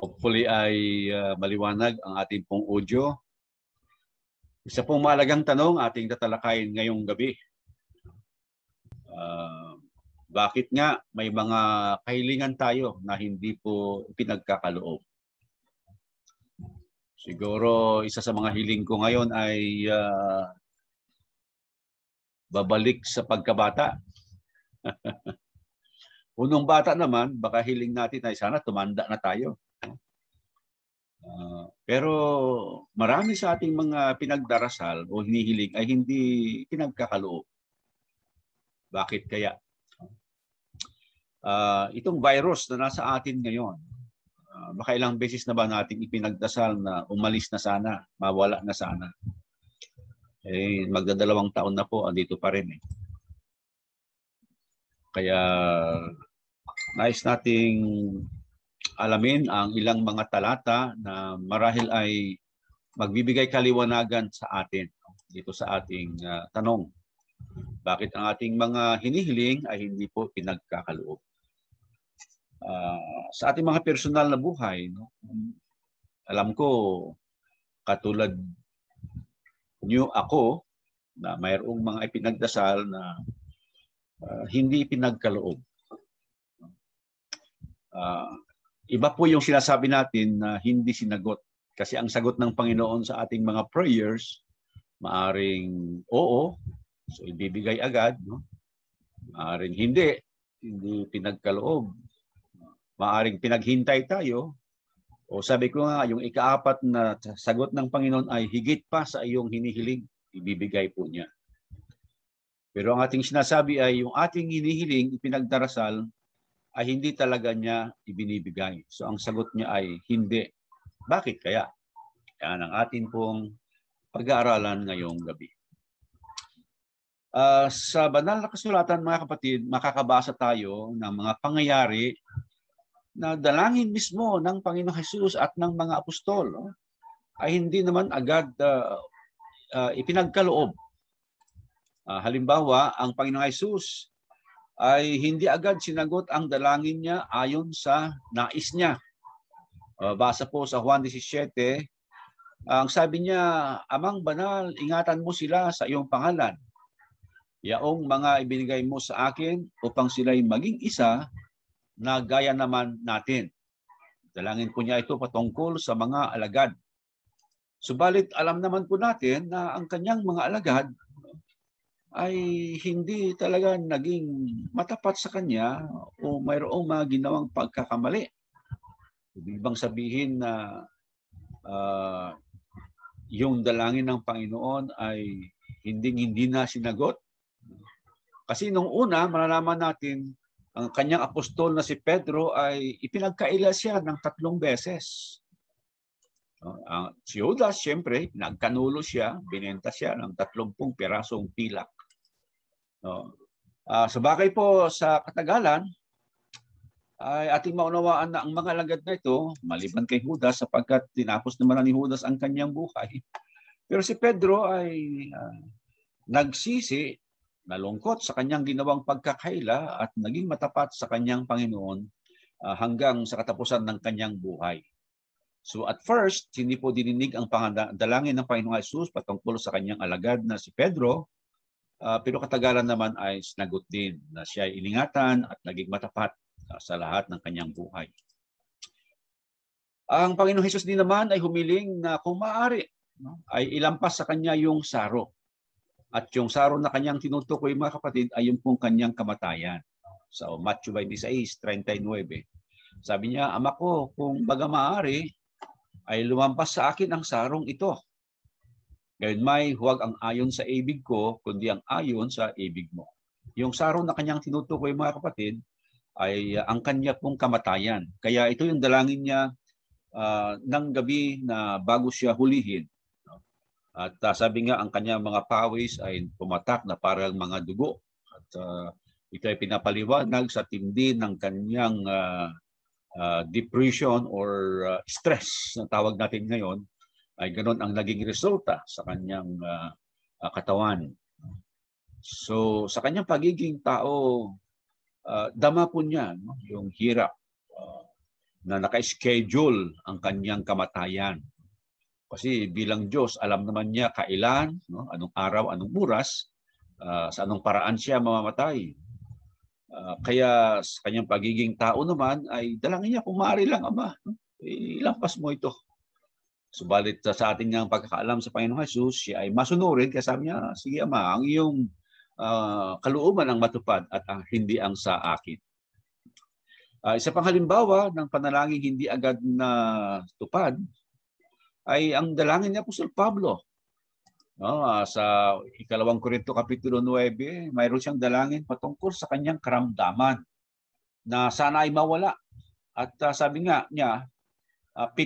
Hopefully ay maliwanag ang ating pong audio. Isa pong mahalagang tanong ating tatalakayin ngayong gabi. Bakit nga may mga kahilingan tayo na hindi po pinagkakaloob? Siguro isa sa mga hiling ko ngayon ay babalik sa pagkabata. Unong bata naman, baka hiling natin ay sana tumanda na tayo. Pero marami sa ating mga pinagdarasal o hinihiling ay hindi pinagkakaloob. Bakit kaya? Itong virus na nasa atin ngayon, baka ilang beses na ba nating ipinagdasal na umalis na sana, mawala na sana. Magdadalawang taon na po, andito pa rin eh. Kaya nais nating alamin ang ilang mga talata na marahil ay magbibigay kaliwanagan sa atin dito sa ating tanong. Bakit ang ating mga hinihiling ay hindi po pinagkakaloob? Sa ating mga personal na buhay, no? Alam ko, katulad niyo ako, na mayroong mga ipinagdasal na hindi pinagkaloob. Iba po yung sinasabi natin na hindi sinagot. Kasi ang sagot ng Panginoon sa ating mga prayers, maaring oo, so ibibigay agad. No? Maaring hindi pinagkaloob. Maaring pinaghintay tayo. O sabi ko nga, yung ikaapat na sagot ng Panginoon ay higit pa sa iyong hinihiling, ibibigay po niya. Pero ang ating sinasabi ay yung ating hinihiling, ipinagdarasal, ay hindi talaga niya ibinibigay. So ang sagot niya ay hindi. Bakit kaya? Yan ang atin pong pag-aaralan ngayong gabi. Sa banal na kasulatan, mga kapatid, makakabasa tayo ng mga pangyayari na dalangin mismo ng Panginoong Hesus at ng mga apostol, no? Ay hindi naman agad ipinagkaloob. Halimbawa, ang Panginoong Hesus ay hindi agad sinagot ang dalangin niya ayon sa nais niya. Basa po sa Juan 17, ang sabi niya, Amang banal, ingatan mo sila sa iyong pangalan. Yaong mga ibinigay mo sa akin upang sila'y maging isa na gaya naman natin. Dalangin po niya ito patungkol sa mga alagad. Subalit alam naman po natin na ang kanyang mga alagad ay hindi talaga naging matapat sa kanya o mayroong mga ginawang pagkakamali. Ibig bang sabihin na yung dalangin ng Panginoon ay hindi na sinagot? Kasi nung una, malalaman natin, ang kanyang apostol na si Pedro ay ipinagkaila siya ng 3 beses. Si Judas, siyempre, nagkanulo siya, binenta siya ng 30 pirasong pilak. Sa bagay po sa katagalan, ay ating maunawaan na ang mga alagad na ito, maliban kay Judas, sapagkat tinapos naman ni Judas ang kanyang buhay. Pero si Pedro ay nagsisi, nalungkot sa kanyang ginawang pagkakaila at naging matapat sa kanyang Panginoon hanggang sa katapusan ng kanyang buhay. So at first, hindi po dininig ang dalangin ng Panginoong Hesus patungkol sa kanyang alagad na si Pedro, pero katagalan naman ay sinagot din na siya ay iningatan at naging matapat sa lahat ng kanyang buhay. Ang Panginoong Hesus din naman ay humiling na kung maaari, ay ilampas sa kanya yung saro. At yung saro na kanyang tinutukoy, mga kapatid, ay yung pong kanyang kamatayan. So Matthew 26:39. Sabi niya, Ama ko, kung baga maaari, ay lumampas sa akin ang sarong ito. Gayunmay, huwag ang ayon sa ibig ko, kundi ang ayon sa ibig mo. Yung saro na kanyang tinutukoy, mga kapatid, ay ang kanya pong kamatayan. Kaya ito yung dalangin niya ng gabi na bago siya hulihin. At sabi nga, ang kanyang mga pawis ay pumatak na parang mga dugo. At ito ay pinapaliwanag sa tindi ng kanyang depression or stress na tawag natin ngayon, ay ganoon ang naging resulta sa kanyang katawan. So sa kanyang pagiging tao, dama po niya, no? Yung hirap. na naka-schedule ang kanyang kamatayan. Kasi bilang Diyos, alam naman niya kailan, no? Anong araw, anong oras, sa anong paraan siya mamamatay. Kaya sa kanyang pagiging tao naman ay dalangin niya kung maaari lang, Ama, no? Ilampas mo ito. Subalit sa ating ngang pagkakaalam sa Panginoong Jesus, siya ay masunurin. Kaya sabi niya, sige Ama, ang iyong kalooban ang matupad at hindi ang sa akin. Isa pang halimbawa ng panalangin hindi agad na tupad ay ang dalangin ni Apostol Pablo. No, sa ikalawang Korinto Kapitulo 9, mayroon siyang dalangin patungkol sa kanyang karamdaman na sana ay mawala. At sabi nga niya, 3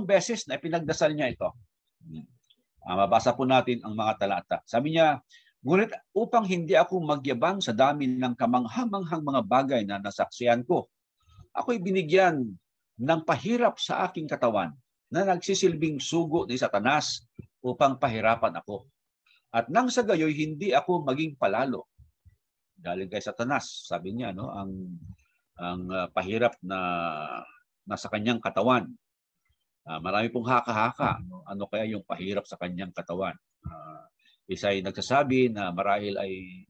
beses na ipinagdasal niya ito. Mabasa po natin ang mga talata. Sabi niya, ngunit upang hindi ako magyabang sa dami ng kamanghamanghang mga bagay na nasaksihan ko, ako'y binigyan ng pahirap sa aking katawan na nagsisilbing sugo ni Satanas upang pahirapan ako. At nang sa gayoy, hindi ako maging palalo. Galing kay Satanas, sabi niya, no, ang pahirap na nasa kanyang katawan. Marami pong haka-haka. No? Ano kaya yung pahirap sa kanyang katawan? Isa ay nagsasabi na marahil ay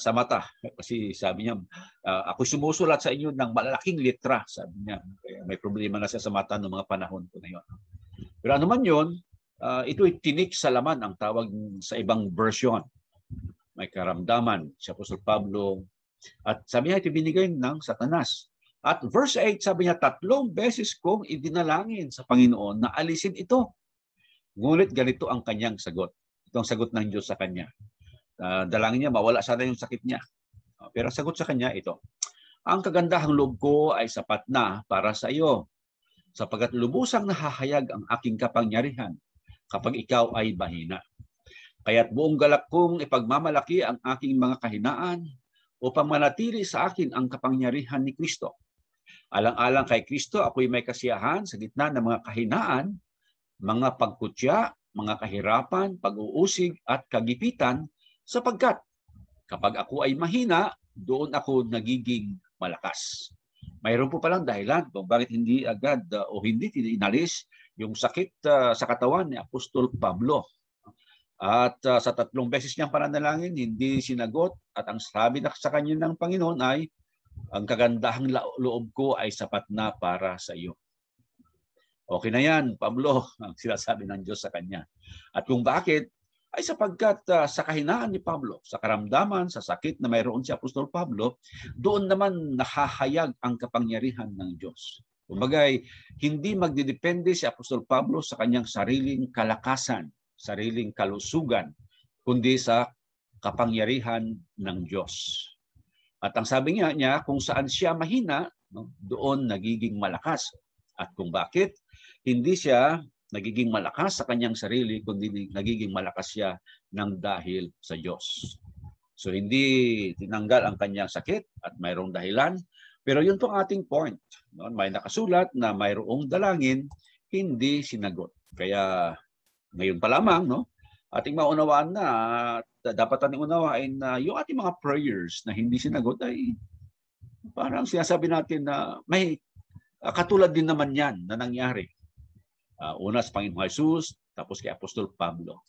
sa mata. Kasi sabi niya, ako sumusulat sa inyo ng malalaking litra. Sabi niya, may problema na siya sa mata noong mga panahon ko na yun. Pero ano man yun, ito'y tinik sa laman ang tawag sa ibang version. May karamdaman si Apostol Pablo. At sabi niya, ito binigay ng Satanas. At verse 8, sabi niya, 3 beses kong idinalangin sa Panginoon na alisin ito. Ngunit ganito ang kanyang sagot. Ito ang sagot ng Diyos sa kanya. Dalangin niya, mawala sana yung sakit niya. Pero ang sagot sa kanya, ito. Ang kagandahang loob ko ay sapat na para sa iyo, sapagkat lubusang nahahayag ang aking kapangyarihan kapag ikaw ay mahina. Kaya't buong galak kong ipagmamalaki ang aking mga kahinaan upang manatili sa akin ang kapangyarihan ni Kristo. Alang-alang kay Kristo, ako'y may kasiyahan sa gitna ng mga kahinaan, mga pagkutya, mga kahirapan, pag-uusig at kagipitan, sapagkat kapag ako ay mahina, doon ako nagiging malakas. Mayroon po palang dahilan kung bakit hindi agad o hindi inalis yung sakit sa katawan ni Apostol Pablo. At sa 3 beses niyang pananalangin, hindi sinagot. At ang sabi na sa kanya ng Panginoon ay, ang kagandahang loob ko ay sapat na para sa iyo. Okay na yan, Pablo, ang sinasabi ng Diyos sa kanya. At kung bakit, ay sapagkat sa kahinaan ni Pablo, sa karamdaman, sa sakit na mayroon si Apostol Pablo, doon naman nahahayag ang kapangyarihan ng Diyos. Kumbagay, hindi magdidepende si Apostol Pablo sa kanyang sariling kalakasan, sariling kalusugan, kundi sa kapangyarihan ng Diyos. At ang sabi niya, kung saan siya mahina, no, doon nagiging malakas. At kung bakit, hindi siya nagiging malakas sa kanyang sarili, kundi nagiging malakas siya ng dahil sa Diyos. So hindi tinanggal ang kanyang sakit at mayroong dahilan. Pero yun po ang ating point. No? May nakasulat na mayroong dalangin, hindi sinagot. Kaya ngayon pa lamang, no, ating maunawaan na, dapat ating unawain na yung ating mga prayers na hindi sinagot ay parang sinasabi natin na may katulad din naman yan na nangyari. Una sa Panginoong Jesus, tapos kay Apostol Pablo.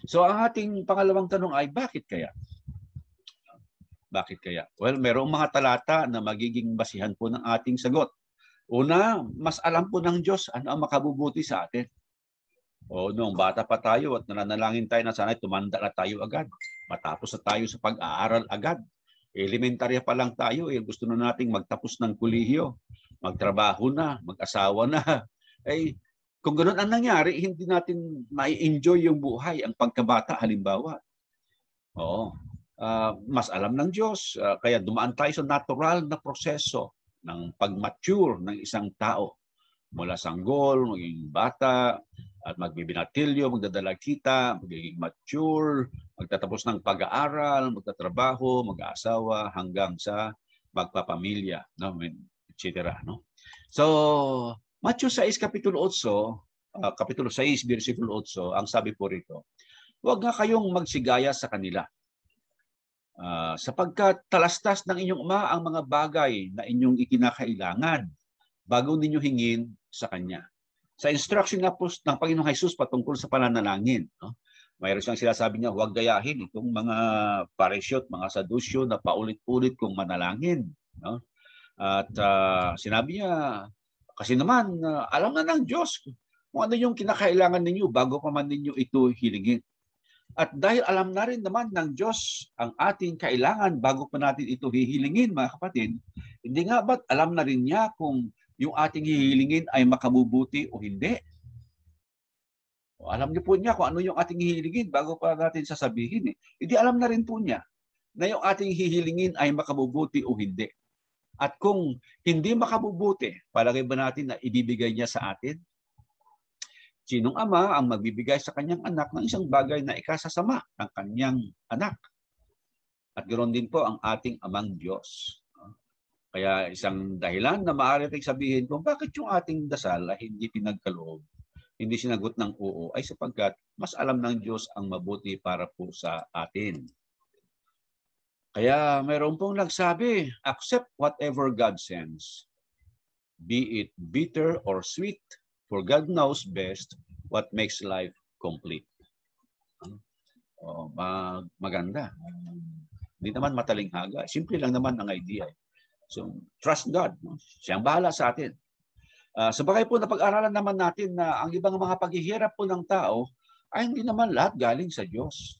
So ang ating pangalawang tanong ay bakit kaya? Bakit kaya? Well, mayroong mga talata na magiging basihan po ng ating sagot. Una, mas alam po ng Diyos ano ang makabubuti sa atin. O noong bata pa tayo at nananalangin tayo na sana tumanda na tayo agad. Matapos na tayo sa pag-aaral agad. Elementarya pa lang tayo. Gusto na nating magtapos ng kolehiyo. Magtrabaho na, mag-asawa na. Kung ganoon ang nangyari, hindi natin mai-enjoy yung buhay, ang pagkabata halimbawa. Oo. Mas alam ng Diyos. Kaya dumaan tayo sa natural na proseso ng pag-mature ng isang tao. Mula sanggol, magiging bata, at magbibinatilyo, magdadalagkita, magiging mature, magtatapos ng pag-aaral, magtatrabaho, mag-aasawa, hanggang sa magpapamilya, no? Etc. No? So, Matthew 6, Kapitulo 8, Kapitulo 6, versikulo 8, ang sabi po rito, huwag nga kayong magsigaya sa kanila. Sapagkat talastas ng inyong ama ang mga bagay na inyong ikinakailangan. bago ninyo hingin sa Kanya. Sa instruction na po ng Panginoong Jesus patungkol sa pananalangin, no? Mayroon siyang sinasabi niya, huwag gayahin itong mga Parisyo at mga Sadusyo na paulit-ulit kong manalangin. No? At sinabi niya, kasi naman, alam na ng Diyos kung ano yung kinakailangan ninyo bago pa man ninyo ito hilingin. At dahil alam na rin naman ng Diyos ang ating kailangan bago pa natin ito hihilingin, mga kapatid, hindi nga ba't alam na rin niya kung yung ating hihilingin ay makabubuti o hindi? O, alam niyo po niya kung ano yung ating hihilingin bago pa natin sasabihin. Hindi alam na rin po niya na yung ating hihilingin ay makabubuti o hindi. At kung hindi makabubuti, palagay ba natin na ibibigay niya sa atin? Sinong ama ang magbibigay sa kanyang anak ng isang bagay na ikasasama ng kanyang anak? At ganoon din po ang ating amang Diyos. Kaya isang dahilan na maaari nating sabihin kung bakit yung ating dasal ay hindi pinagkaloob, hindi sinagot ng oo, ay sapagkat mas alam ng Diyos ang mabuti para po sa atin. Kaya mayroon pong nagsabi, accept whatever God sends, be it bitter or sweet, for God knows best what makes life complete. Maganda. Hindi naman matalinghaga. Simple lang naman ang idea. So, trust God. Siyang bahala sa atin. Sa bagay po, napag-aralan naman natin na ang ibang mga paghihirap po ng tao ay hindi naman lahat galing sa Diyos.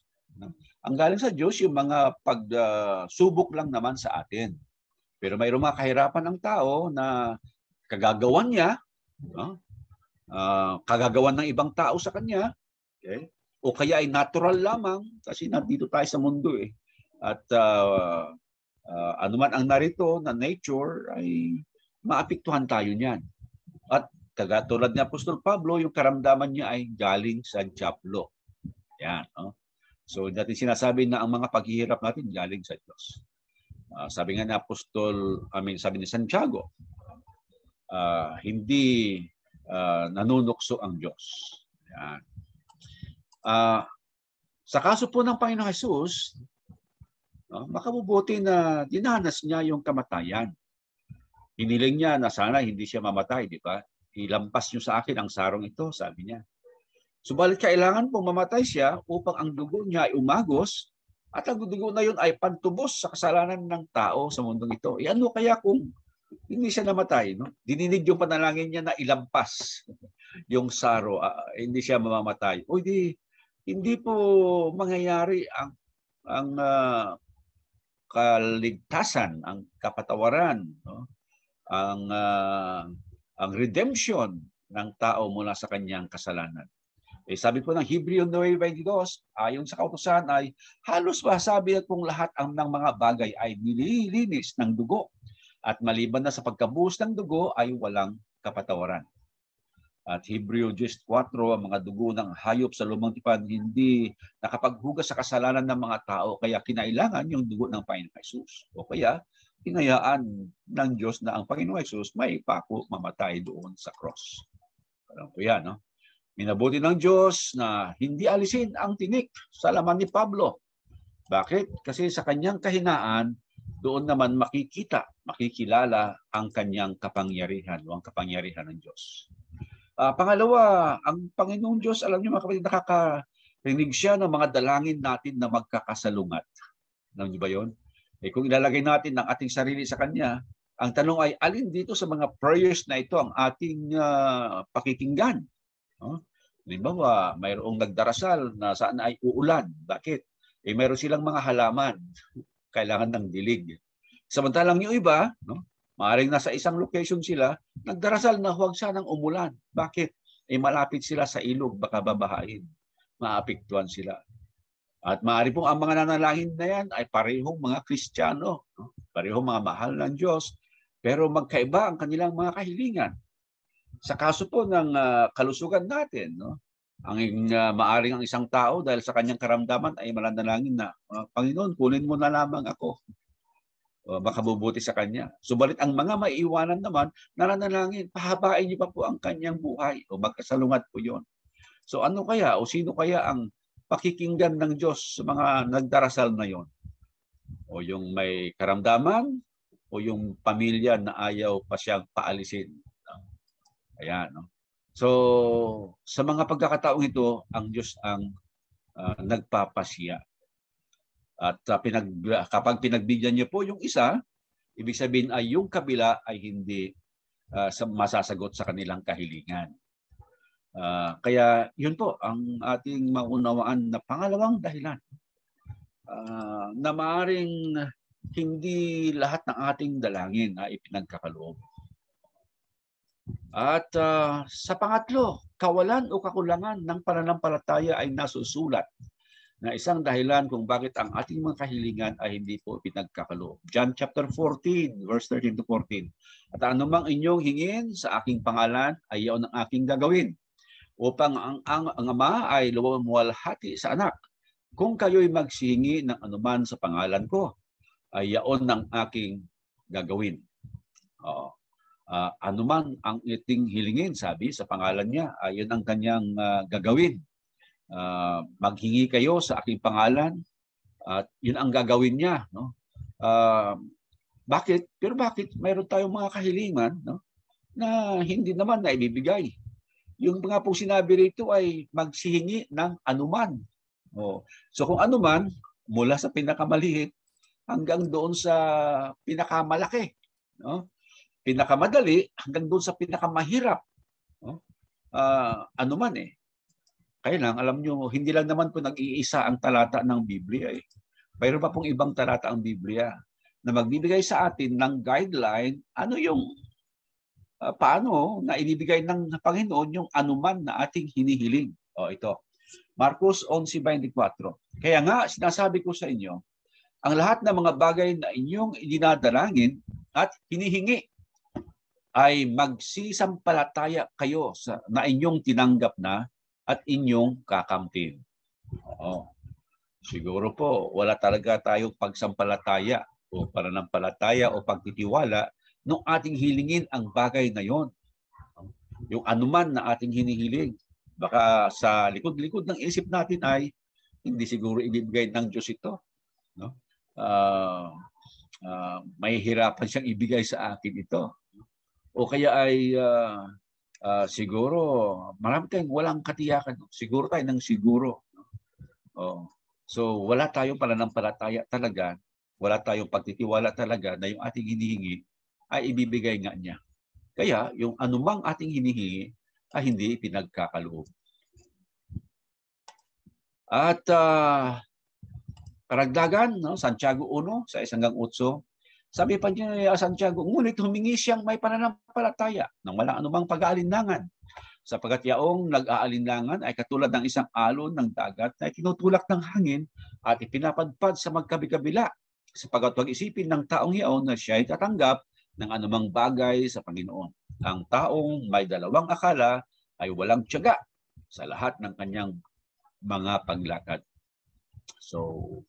Ang galing sa Diyos, yung mga pagsubok lang naman sa atin. Pero mayroong mga kahirapan ng tao na kagagawan niya, kagagawan ng ibang tao sa kanya, okay? O kaya ay natural lamang kasi nandito tayo sa mundo eh. At anuman ang narito na nature ay maapektuhan tayo niyan. At tulad ni Apostol Pablo, yung karamdaman niya ay galing sa diablo. Yan, no? So natin sinasabi na ang mga paghihirap natin galing sa Diyos. Sabi nga ni sabi ni Santiago, hindi nanunukso ang Diyos. Yan. Sa kaso po ng Panginoong Jesus, makabubuti na dinanas niya yung kamatayan. Hiniling niya na sana hindi siya mamatay, di ba? Ilampas niyo sa akin ang sarong ito, sabi niya. Subalit kailangan pong mamatay siya upang ang dugo niya ay umagos at ang dugo na yun ay pantubos sa kasalanan ng tao sa mundong ito. Ano kaya kung hindi siya namatay? No? Dininig yung panalangin niya na ilampas yung saro, hindi siya mamamatay. O hindi po mangyayari ang kaligtasan, ang kapatawaran, no? Ang redemption ng tao mula sa kanyang kasalanan. Sabi po ng Hebreo 9:22, ayon sa kautusan ay halos masabi at kung lahat ng mga bagay ay nililinis ng dugo at maliban na sa pagkabuhos ng dugo ay walang kapatawaran. At Hebreo 10:4, ang mga dugo ng hayop sa lumang tipan hindi nakapaghugas sa kasalanan ng mga tao kaya kinailangan yung dugo ng Panginoong Jesus. O kaya hinayaan ng Diyos na ang Panginoong Jesus may pako mamatay doon sa cross. Alam po yan, no? Minabuti ng Diyos na hindi alisin ang tinik sa laman ni Pablo. Bakit? Kasi sa kanyang kahinaan, doon naman makikilala ang kanyang kapangyarihan o ang kapangyarihan ng Diyos. Pangalawa, ang Panginoong Diyos, alam niyo mga kapatid, nakakarinig siya ng mga dalangin natin na magkakasalungat. Alam niyo ba yun? Kung ilalagay natin ang ating sarili sa Kanya, ang tanong ay, alin dito sa mga prayers na ito ang ating pakikinggan? Halimbawa, mayroong nagdarasal na saan ay uulan. Bakit? Mayroon silang mga halaman. Kailangan ng dilig. Samantalang yung iba, maaaring nasa isang location sila, nagdarasal na huwag sanang umulan. Bakit? Malapit sila sa ilog, baka babahain. Maapektuhan sila. At maaari pong ang mga nanalangin na yan ay parehong mga Kristiyano, parehong mga mahal ng Diyos, pero magkaiba ang kanilang mga kahilingan. Sa kaso po ng kalusugan natin, ang maaring ang isang tao dahil sa kanyang karamdaman ay mananalangin na, Panginoon, kunin mo na lamang ako. Makabubuti sa kanya. Subalit ang mga maiiwanan naman, nananalangin, pahabain niyo pa po ang kanyang buhay o magkasalungat po yon. So ano kaya o sino kaya ang pakikinggan ng Diyos sa mga nagdarasal na yon? O yung may karamdaman o yung pamilya na ayaw pa siyang paalisin Ayan, no? So, sa mga pagkakataong ito, ang Diyos ang nagpapasya. At kapag pinagbigyan niyo po yung isa, ibig sabihin ay yung kabila ay hindi masasagot sa kanilang kahilingan. Kaya yun po ang ating maunawaan na pangalawang dahilan na maaaring hindi lahat ng ating dalangin ay ipinagkakaloob. At sa pangatlo, kawalan o kakulangan ng pananampalataya ay nasusulat na isang dahilan kung bakit ang ating mga kahilingan ay hindi po pinagkakaloob. John chapter 14, verse 13 to 14. At anumang inyong hingin sa aking pangalan ay iyon ang aking gagawin, upang ang Ama ay luwalhati sa anak. Kung kayo'y magsihingi ng anuman sa pangalan ko, ay iyon ang aking gagawin. Anuman ang iting hilingin, sabi sa pangalan niya, ayun ang kanyang gagawin. Maghingi kayo sa aking pangalan at yun ang gagawin niya, no? Bakit? Pero bakit mayroon tayong mga kahilingan, no, na hindi naman na ibibigay? Yung mga pong sinabi rito ay magsihingi ng anuman. So kung anuman, mula sa pinakamaliit hanggang doon sa pinakamalaki, no? Pinakamadali hanggang doon sa pinakamahirap, no? Anuman eh. Kaya lang, alam nyo, hindi lang naman po nag-iisa ang talata ng Biblia. Mayroon pa pong ibang talata ang Biblia na magbibigay sa atin ng guideline, ano yung, paano na ibibigay ng Panginoon yung anuman na ating hinihiling. Ito, Marcos 11:24. Kaya nga, sinasabi ko sa inyo, ang lahat ng mga bagay na inyong idinadalangin at hinihingi ay magsisampalataya kayo na inyong tinanggap na at inyong kakamtin. Siguro po, wala talaga tayong pagsampalataya o pananampalataya o pagtitiwala nung ating hilingin ang bagay na yon. Yung anuman na ating hinihiling. Baka sa likod-likod ng isip natin ay hindi siguro ibibigay ng Diyos ito. No? May hirapan siyang ibigay sa akin ito. O kaya ay siguro marami tayong walang katiyakan. Siguro tayo ng siguro. So wala tayong pananampalataya talaga, wala tayong pagtitiwala talaga na yung ating hinihingi ay ibibigay nga niya. Kaya yung anumang ating hinihingi ay hindi pinagkakaloob. At karagdagan, no, Santiago 1, sa 1 hanggang 8, sabi pa niya Santiago, ngunit humingi siyang may pananampalataya nang walang anumang pag-aalinlangan. Sapagkat yaong nag-aalinlangan ay katulad ng isang alon ng dagat na tinutulak ng hangin at ipinapadpad sa magkabi-kabila. Sapagkat wag isipin ng taong yaon na siya ay tatanggap ng anumang bagay sa Panginoon. Ang taong may dalawang akala ay walang tiyaga sa lahat ng kanyang mga paglakad. So,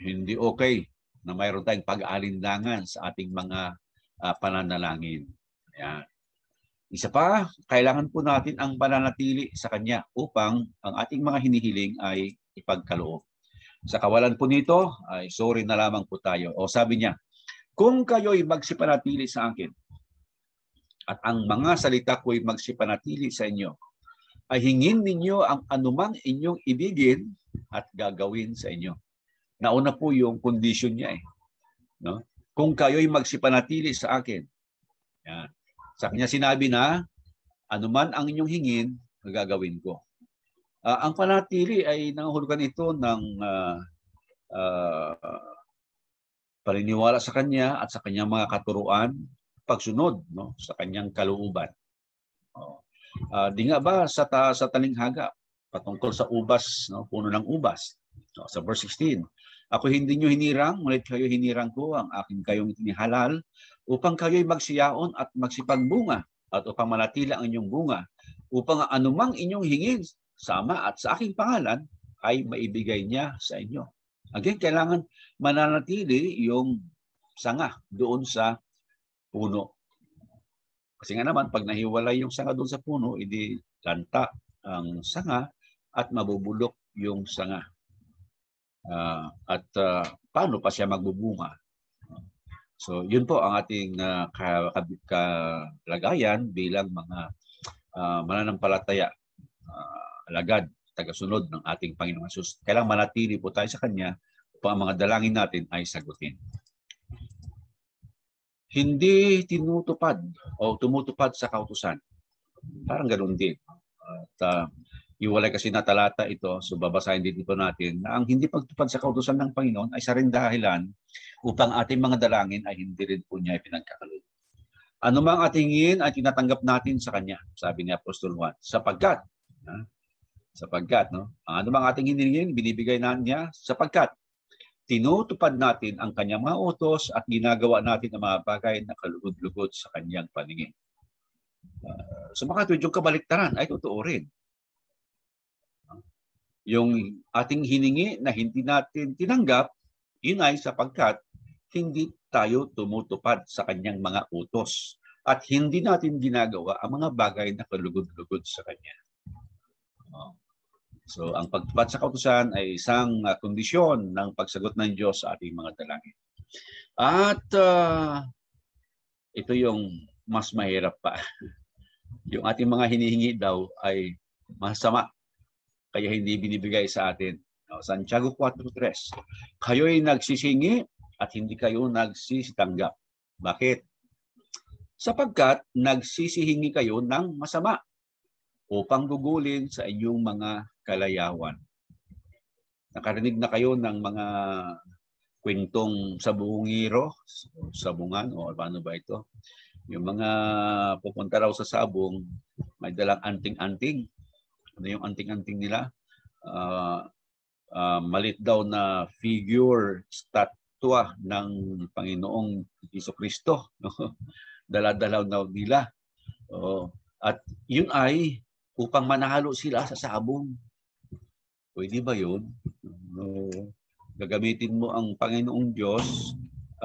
hindi okay na mayroon tayong pag-aalinlangan sa ating mga pananalangin. Ayan. Isa pa, kailangan po natin ang pananatili sa Kanya upang ang ating mga hinihiling ay ipagkaloob. Sa kawalan po nito, ay sorry na lamang po tayo. O sabi niya, kung kayo'y magsipanatili sa akin at ang mga salita ko'y magsipanatili sa inyo, ay hingin ninyo ang anumang inyong ibigin at gagawin sa inyo. Nauna po yung condition niya eh. No? Kung kayo'y magsipanatili sa akin. Yan. Sa kanya sinabi na, anuman ang inyong hingin, gagawin ko. Ang panatili ay nangahulugan ito ng paniniwala sa kanya at sa kanyang mga katuruan, pagsunod, no, sa kanyang kalooban. Di nga ba sa talinghaga patungkol sa ubas, no, puno ng ubas, no, sa verse 16, ako hindi nyo hinirang, ngunit kayo hinirang ko, ang aking kayong tinihalal, upang kayo'y magsiyaon at magsipagbunga, at upang manatili ang inyong bunga, upang anumang inyong hingin sa Ama at sa aking pangalan ay maibigay niya sa inyo. Again, kailangan mananatili yung sanga doon sa puno. Kasi nga naman, pag nahiwalay yung sanga doon sa puno, hindi lanta ang sanga at mabubulok yung sanga. Paano pa siya magbubunga? So yun po ang ating kalagayan bilang mga mananampalataya, alagad, tagasunod ng ating Panginoong Hesus. Kailangan manatili po tayo sa Kanya upang ang mga dalangin natin ay sagutin. Hindi tinutupad o tumutupad sa kautusan. Parang ganoon din. At iwalay kasi na talata ito, so babasahin din ito natin, na ang hindi pagtupad sa kautusan ng Panginoon ay isa rin dahilan upang ating mga dalangin ay hindi rin po niya ipinagkakalob. Ano mang ating hingin ay tinatanggap natin sa Kanya, sabi ni Apostol Juan, sapagkat, no? Ano mang ating hiningin, binibigay na niya sapagkat tinutupad natin ang Kanyang mga utos at ginagawa natin ang mga bagay na kalugod-lugod sa Kanyang paningin. So makatwid yung kabaliktaran ay totoo rin. Yung ating hiningi na hindi natin tinanggap, yun ay sapagkat hindi tayo tumutupad sa Kanyang mga utos at hindi natin ginagawa ang mga bagay na kalugod-lugod sa Kanya. So ang pagtupad sa kautusan ay isang kondisyon ng pagsagot ng Diyos sa ating mga dalangin. At ito yung mas mahirap pa. Yung ating mga hinihingi daw ay masama, kaya hindi binibigay sa atin. Santiago 4:3, kayo'y nagsisingi at hindi kayo nagsisitanggap. Bakit? Sapagkat nagsisihingi kayo ng masama upang gugulin sa inyong mga kalayawan. Nakarinig na kayo ng mga kwentong sabungiro, sabungan, o paano ba ito? Yung mga pupunta raw sa sabong, may dalang anting-anting. Ano yung anting-anting nila? Malit daw na figure, statwa ng Panginoong Jesucristo. Dala-dalaw na nila. At yun ay upang manalo sila sa sabong. Pwede ba yun? Gagamitin mo ang Panginoong Diyos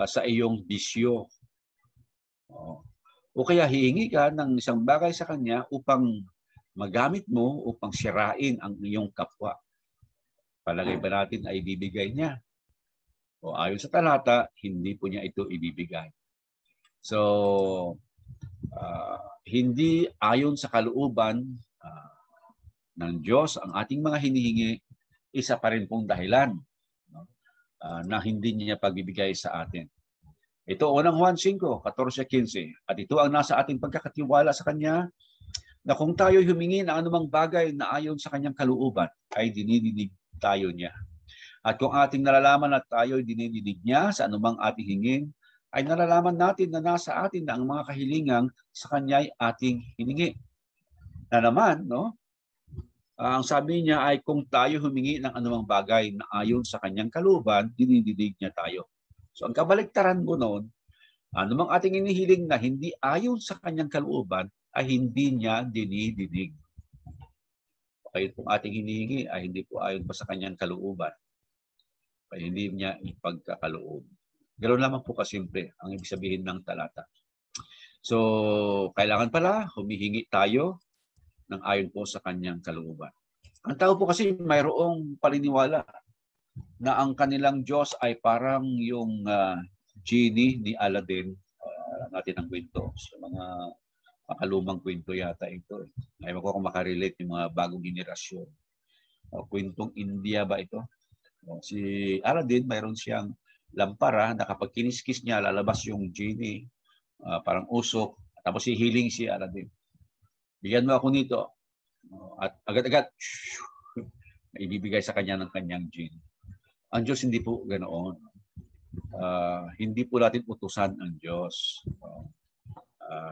sa iyong bisyo. O kaya hihingi ka ng isang bagay sa Kanya upang magamit mo upang sirain ang iyong kapwa. Palagay ba natin ay ibibigay niya? O ayon sa talata, hindi po niya ito ibibigay. So, hindi ayon sa kalooban ng Diyos ang ating mga hinihingi, isa pa rin pong dahilan na hindi niya pagbibigay sa atin. Ito, unang Juan 5:14-15. At ito ang nasa ating pagkakatiwala sa Kanya, na kung tayo humingi ng anumang bagay na ayon sa Kanyang kalooban, ay dinidinig tayo niya. At kung ating nalalaman na tayo ay dinidinig niya sa anumang ating hingin, ay nalalaman natin na nasa atin na ang mga kahilingang sa Kanya ay ating hiningi. Na naman, no? Ang sabi niya ay kung tayo humingi ng anumang bagay na ayon sa Kanyang kalooban, dinidinig niya tayo. So ang kabaliktaran mo noon, anumang ating inihiling na hindi ayon sa Kanyang kalooban, ay hindi niya dinidinig. Kaya kung ating hinihingi ay hindi po ayon pa sa Kanyang kalooban, kaya hindi niya ipagkakaloob. Ganoon lamang po kasimple ang ibig sabihin ng talata. So kailangan pala humihingi tayo ng ayon po sa Kanyang kalooban. Ang tao po kasi mayroong paniniwala na ang kanilang Diyos ay parang yung genie ni Aladdin. Natin ang kwento sa mga makalumang kwento yata ito. Ayaw ko kung makarelate yung mga bagong generasyon. Kwentong India ba ito? Si Aladdin, mayroon siyang lampara na kapag kiniskis niya, lalabas yung genie, parang usok, tapos hihiling si Aladdin. Bigyan mo ako nito. At agad-agad, ibibigay sa kanya ng kanyang genie. Ang Diyos hindi po ganoon. Hindi po natin utusan ang Diyos.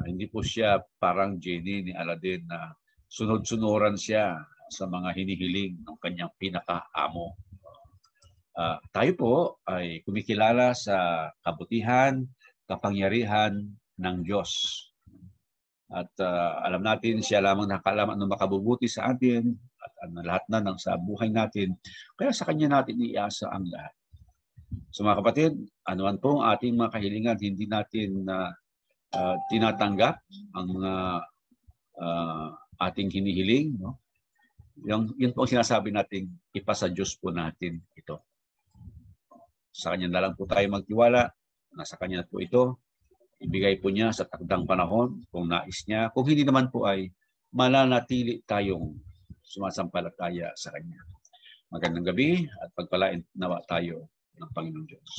Hindi po siya parang genie ni Aladdin na sunod-sunuran siya sa mga hinihiling ng kanyang pinaka-amo. Tayo po ay kumikilala sa kabutihan, kapangyarihan ng Diyos. At alam natin siya lamang nakakaalam ano makabubuti sa atin at lahat na ng sa buhay natin. Kaya sa Kanya natin iasa ang lahat. So mga kapatid, anuman po ang ating mga kahilingan, hindi natin tinatanggap ang mga ating hinihiling. No? Yun po ang sinasabi natin, ipasa Diyos po natin ito. Sa Kanya na lang po tayo magtiwala Nasa kanya po ito. Ibigay po niya sa takdang panahon kung nais niya. Kung hindi naman po ay mananatili tayong sumasampalataya sa Kanya. Magandang gabi at pagpalain nawa tayo ng Panginoon Diyos.